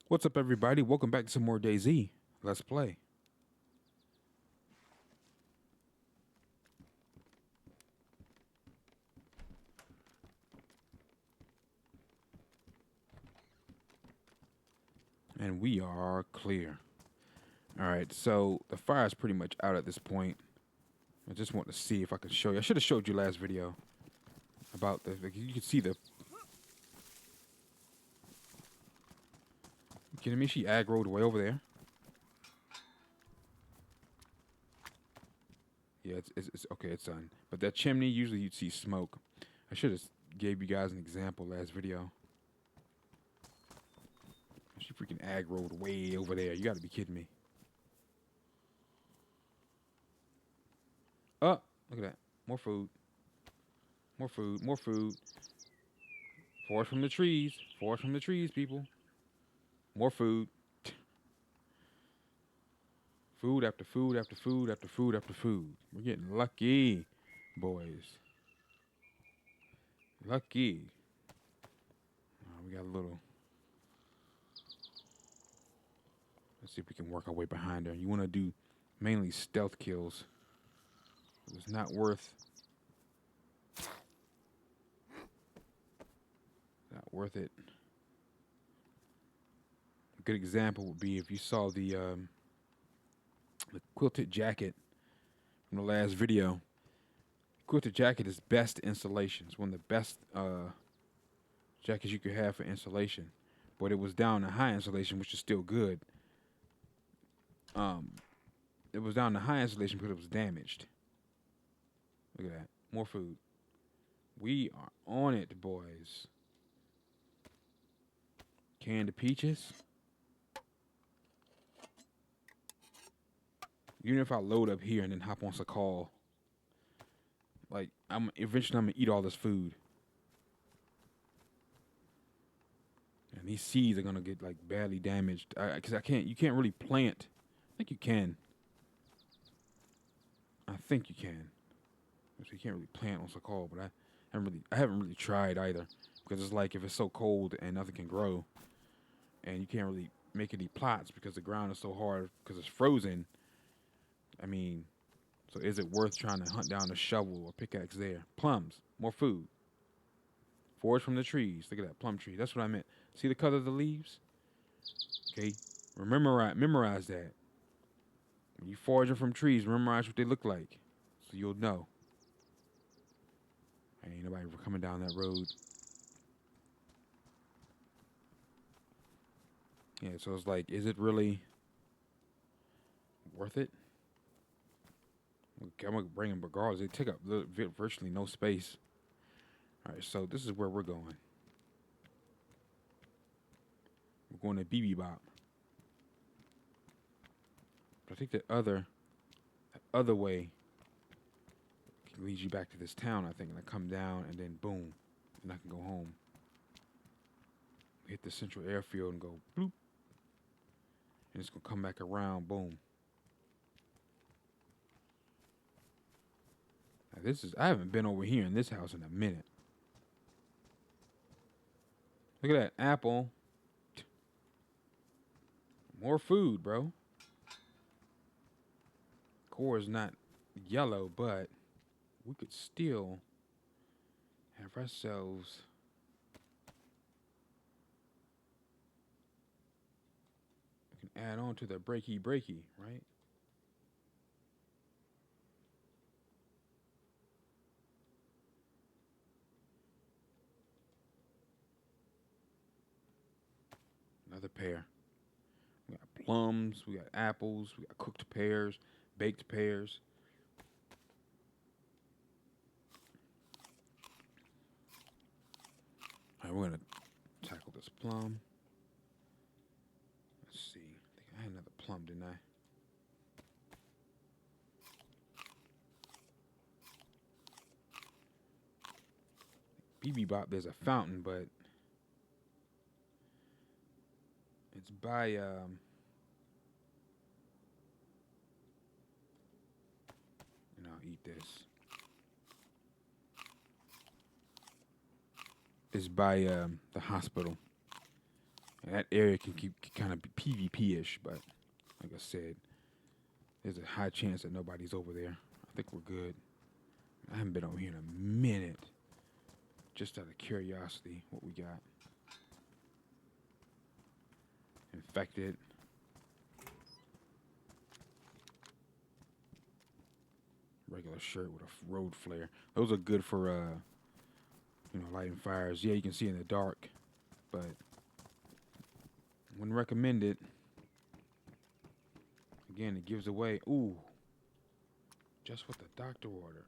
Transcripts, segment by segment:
What's up, everybody? Welcome back to some more DayZ. Let's play. And we are clear. All right, so the fire is pretty much out at this point. I just want to see if I can show you. I should have showed you last video about the. Like, you can see the. You kidding me? She aggroed way over there. Yeah, it's okay. It's done. But that chimney, usually you'd see smoke. I should have gave you guys an example last video. She freaking aggroed way over there. You got to be kidding me. Oh, look at that. More food. More food. More food. Forest from the trees. Forest from the trees, people. More food. Food after food after food after food after food. We're getting lucky, boys. Lucky. We got a little. Let's see if we can work our way behind her. You want to do mainly stealth kills. It was not worth. Not worth it. A good example would be if you saw the quilted jacket from the last video. Quilted jacket is best insulation. It's one of the best jackets you could have for insulation. But it was down to high insulation, which is still good. It was down to high insulation because it was damaged. Look at that. More food. We are on it, boys. Canned peaches. Even if I load up here and then hop on Sakal, like eventually I'm gonna eat all this food. And these seeds are gonna get like badly damaged. Cause you can't really plant. I think you can. I think you can. So you can't really plant on Sakal, but I haven't really tried either. Because it's like if it's so cold and nothing can grow, and you can't really make any plots because the ground is so hard because it's frozen. I mean, so is it worth trying to hunt down a shovel or pickaxe there? Plums, more food. Forage from the trees. Look at that plum tree. That's what I meant. See the color of the leaves? Okay, memorize that. When you foraging from trees, memorize what they look like, so you'll know. Ain't nobody coming down that road. Yeah, so it's like, is it really worth it? Okay, I'm gonna bring them regardless. They take up virtually no space. All right, so this is where we're going. We're going to BB Bop. I think the other way leads you back to this town, I think, and I come down and then boom, and I can go home. Hit the central airfield and go bloop. And it's gonna come back around, boom. Now I haven't been over here in this house in a minute. Look at that apple. More food, bro. Core is not yellow, but we could still have ourselves add on to the breaky, right? Another pear. We got plums, we got apples, we got cooked pears, baked pears. All right, we're gonna tackle this plum. Let's see. I think I had another plum, didn't I? BB Bop, there's a fountain, but it's by and I'll eat this. It's by the hospital. And that area can kind of be PvP-ish, but like I said, there's a high chance that nobody's over there. I think we're good. I haven't been over here in a minute. Just out of curiosity, what we got. Infected. Regular shirt with a road flare. Those are good for, lighting fires. Yeah, you can see in the dark, but wouldn't recommend it. Again, it gives away. Ooh, just what the doctor ordered.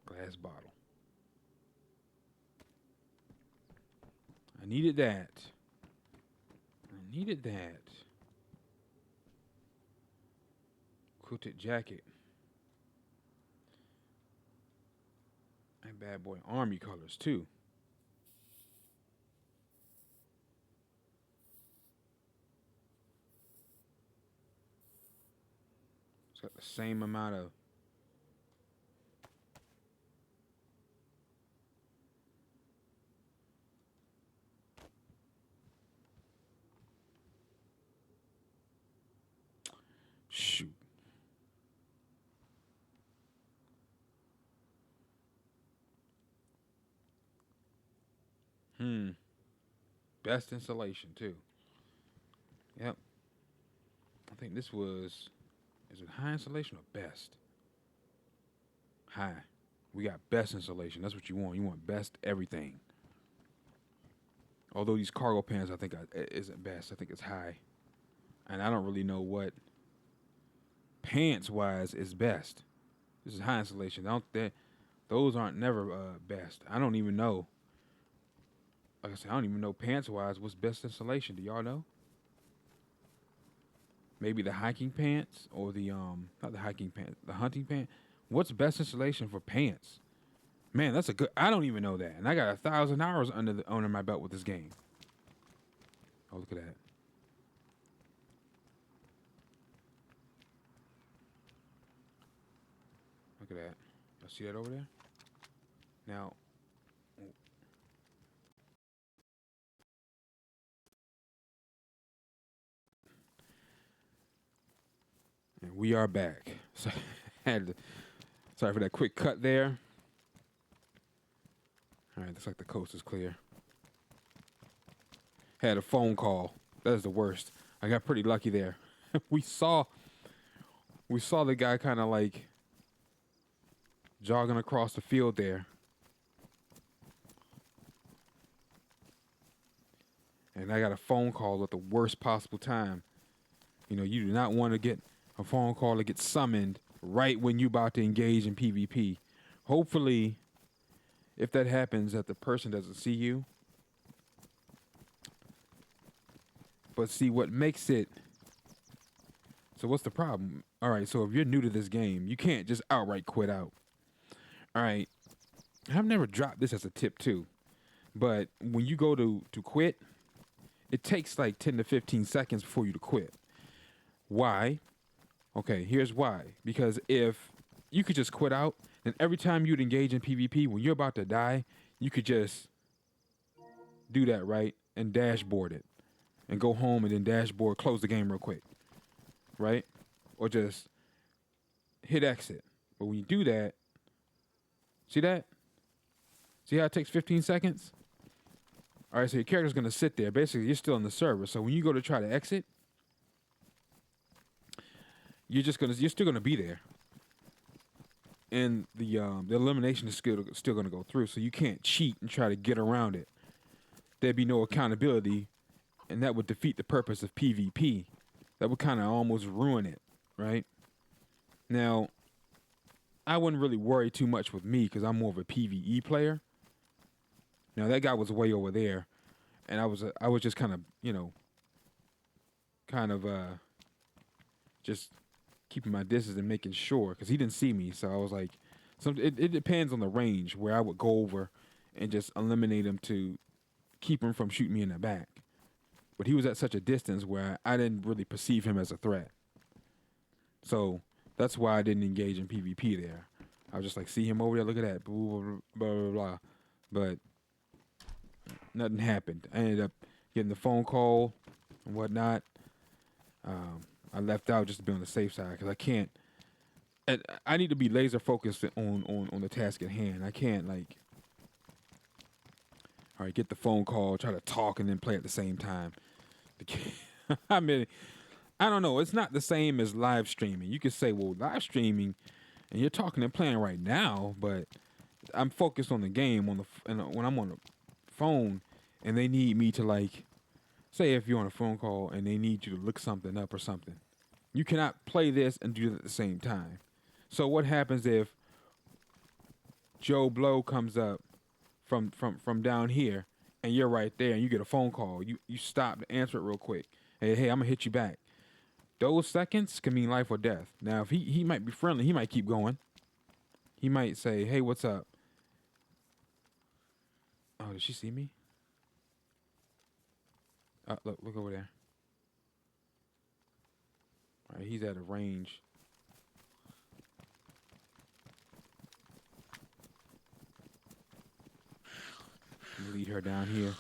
Glass bottle. I needed that. Quilted jacket. That bad boy army colors too. It's got the same amount of shoot. Best insulation too. Yep. I think this was. Is it high insulation or best? High. We got best insulation. That's what you want. You want best everything. Although these cargo pants, I think isn't best. I think it's high. And I don't really know what pants wise is best. This is high insulation. Those aren't never best. I don't even know. Like I said, I don't even know pants wise what's best insulation. Do y'all know? Maybe the hiking pants or the not the hiking pants, the hunting pants. What's best insulation for pants? Man, that's a good. I don't even know that, and I got 1,000 hours under my belt with this game. Oh, look at that. Look at that. Y'all see that over there? Now, and we are back. So, sorry for that quick cut there. All right, looks like the coast is clear. Had a phone call. That is the worst. I got pretty lucky there. we saw the guy kind of like jogging across the field there. And I got a phone call at the worst possible time. You do not want to get a phone call to get summoned right when you're about to engage in PvP. Hopefully, if that happens, that the person doesn't see you. But see, what makes it... So what's the problem? All right, so if you're new to this game, you can't just outright quit out. All right, I've never dropped this as a tip too. But when you go to quit, it takes like 10 to 15 seconds before you to quit. Why? Okay, here's why. Because if you could just quit out, then every time you'd engage in PvP, when you're about to die, you could just do that, right? And dashboard it. And go home and then dashboard, close the game real quick. Right? Or just hit exit. But when you do that, see that? See how it takes 15 seconds? All right, so your character's going to sit there. Basically, you're still in the server. So when you go to try to exit, you're still going to be there. And the elimination is still going to go through. So you can't cheat and try to get around it. There'd be no accountability, and that would defeat the purpose of PvP. That would kind of almost ruin it, right? Now, I wouldn't really worry too much with me because I'm more of a PvE player. Now, that guy was way over there, and I was just kind of, just keeping my distance and making sure, because he didn't see me. So I was like, it depends on the range where I would go over and just eliminate him to keep him from shooting me in the back. But he was at such a distance where I didn't really perceive him as a threat. So that's why I didn't engage in PvP there. I was just like, see him over there, look at that, blah, blah, blah, blah, blah. But Nothing happened. I ended up getting the phone call and whatnot. I left out just to be on the safe side because I can't. I need to be laser focused on the task at hand. I can't like, all right, get the phone call, try to talk, and then play at the same time. I mean, I don't know. It's not the same as live streaming. You could say, well, live streaming, and you're talking and playing right now, but I'm focused on the game and when I'm on the phone, and they need me to like, say if you're on a phone call and they need you to look something up or something, you cannot play this and do it at the same time. So what happens if Joe Blow comes up from down here and you're right there and you get a phone call? You stop to answer it real quick. Hey, I'm gonna hit you back. Those seconds can mean life or death. Now, if he might be friendly, he might keep going. He might say, "Hey, what's up?" Oh, did she see me? Look over there. All right, he's at a range. Lead her down here.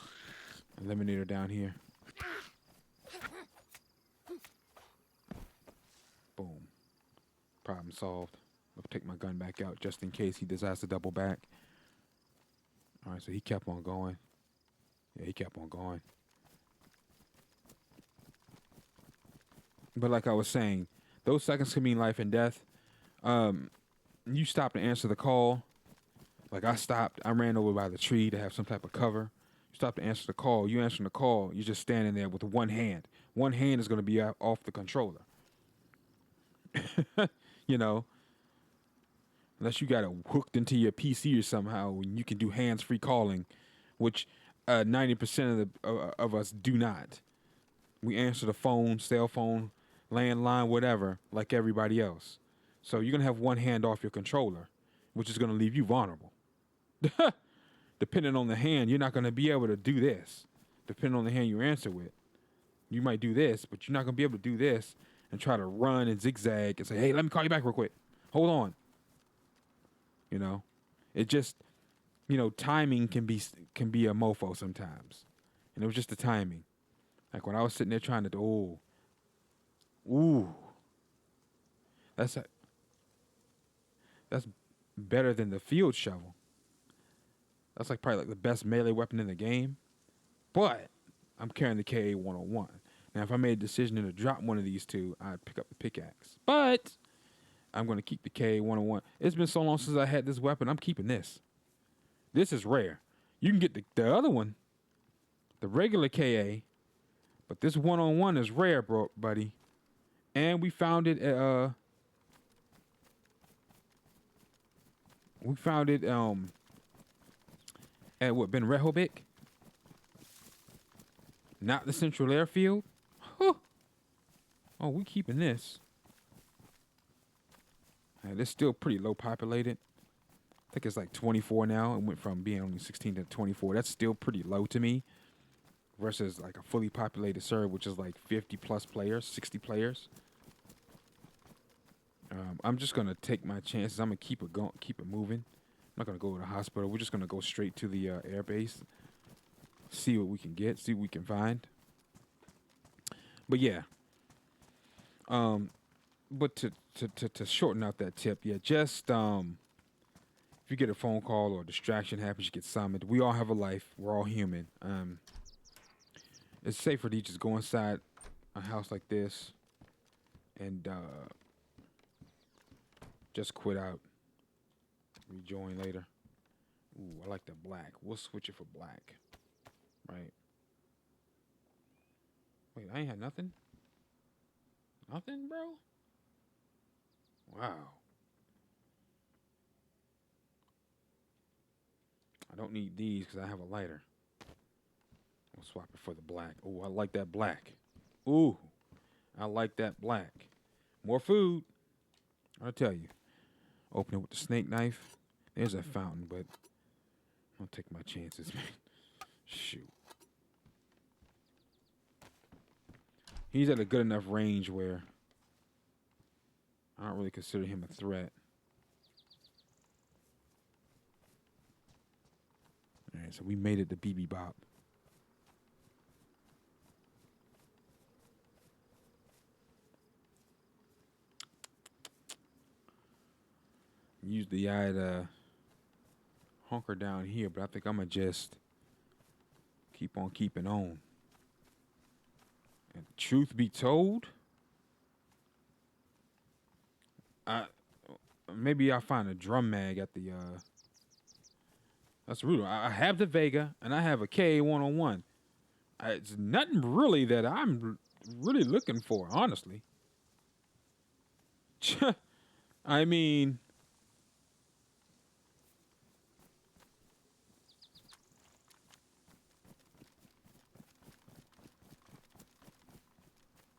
Eliminate her down here. Boom. Problem solved. I'll take my gun back out just in case he decides to double back. All right, so he kept on going. Yeah, he kept on going. But like I was saying, those seconds can mean life and death. You stop to answer the call. Like I stopped. I ran over by the tree to have some type of cover. You stop to answer the call. You answering the call. You're just standing there with one hand. One hand is going to be off the controller. You know, unless you got it hooked into your PC or somehow, and you can do hands-free calling, which 90% of us do not. We answer the phone, cell phone, landline, whatever, like everybody else. So you're gonna have one hand off your controller, which is gonna leave you vulnerable. Depending on the hand, you're not gonna be able to do this. Depending on the hand you answer with, you might do this, but you're not gonna be able to do this and try to run and zigzag and say, "Hey, let me call you back real quick. Hold on." You know, it just, timing can be a mofo sometimes, and it was just the timing. Like when I was sitting there trying to do, ooh, that's better than the field shovel. That's like probably like the best melee weapon in the game. But I'm carrying the KA-101. Now, if I made a decision to drop one of these two, I'd pick up the pickaxe. But I'm going to keep the KA-101. It's been so long since I had this weapon. I'm keeping this. This is rare. You can get the other one, the regular KA, but this 101 is rare, bro, buddy. And we found it at what, Ben Rehoboth? Not the Central Airfield? Huh. Oh, we keeping this. And it's still pretty low populated. I think it's like 24 now. It went from being only 16 to 24. That's still pretty low to me. Versus like a fully populated server, which is like 50 plus players, 60 players. I'm just gonna take my chances. I'm gonna keep it moving. I'm not gonna go to the hospital. We're just gonna go straight to the air base. See what we can get. See what we can find. But yeah. But to shorten out that tip, yeah, just if you get a phone call or a distraction happens, you get summoned. We all have a life. We're all human. It's safer to just go inside a house like this and just quit out. Rejoin later. Ooh, I like the black. We'll switch it for black. Right. Wait, I ain't had nothing? Nothing, bro? Wow. I don't need these because I have a lighter. I'll swap it for the black. Ooh, I like that black. Ooh, I like that black. More food. I'll tell you. Open it with the snake knife. There's a fountain, but I'll take my chances, man. Shoot. He's at a good enough range where I don't really consider him a threat. All Alright, so we made it to BB Bop. Usually I'd hunker down here, but I think I'm gonna just keep on keeping on. And truth be told, maybe I'll find a drum mag at the that's rude. I have the Vega and I have a KA-101. It's nothing really that I'm really looking for, honestly. I mean,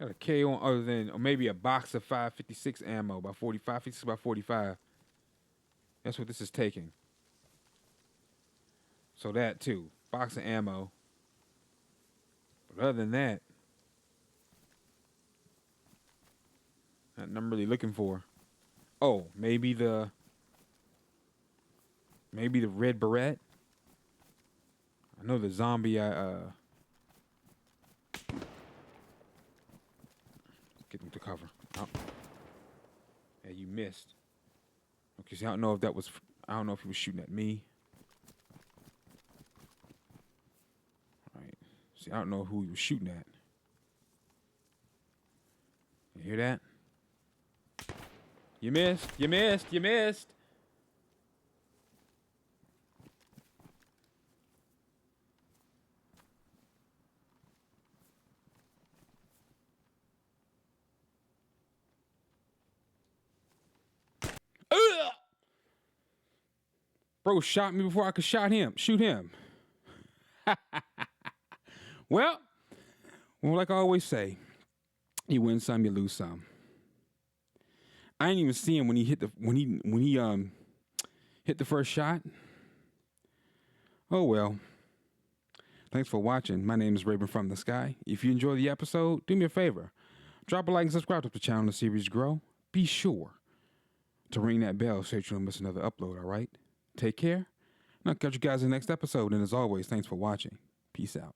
got a KO other than or maybe a box of 556 ammo by 45, 56 by 45. That's what this is taking. So that too, box of ammo. But other than that, nothing I'm really looking for. Oh, maybe the red beret. I know the zombie. Get him to cover. Oh. Yeah, you missed. Okay, see, I don't know if that was. I don't know if he was shooting at me. All right. See, I don't know who he was shooting at. You hear that? You missed. You missed. You missed. Ugh! Bro shot me before I could shoot him. Well, like I always say, you win some, you lose some. I didn't even see him when he hit the first shot. Oh well. Thanks for watching. My name is Raven from the Sky. If you enjoyed the episode, do me a favor. Drop a like and subscribe to the channel and the series grow. Be sure to ring that bell so you don't miss another upload, all right? Take care. And I'll catch you guys in the next episode. And as always, thanks for watching. Peace out.